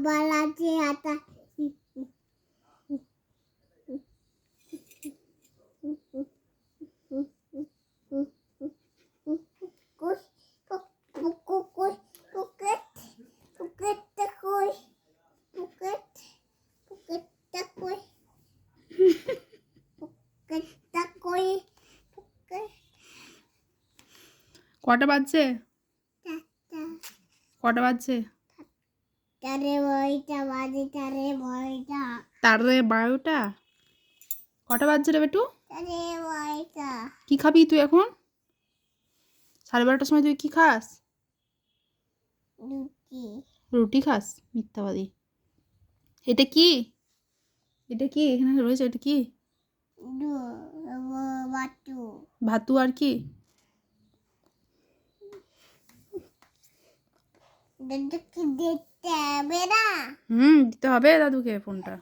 বালাতে আটা কটা বাজছে? কটা বাজছে? তারে বইটা বাজে তারে বইটা তারে 12টা। কটা বাজছে রে বেটু? তারে বইটা কি খাবি তুই এখন? 12:30টার সময় তুই কি খাস? লুচি রুটি খাস? মিথ্যাবাদী। এটা কি? এটা কি এখানে রয়েছে? এটা কি? বাটু ভাতু আর কি? দাদুকে দিতে হবে না দিতে হবে দাদুকে ফোনটা।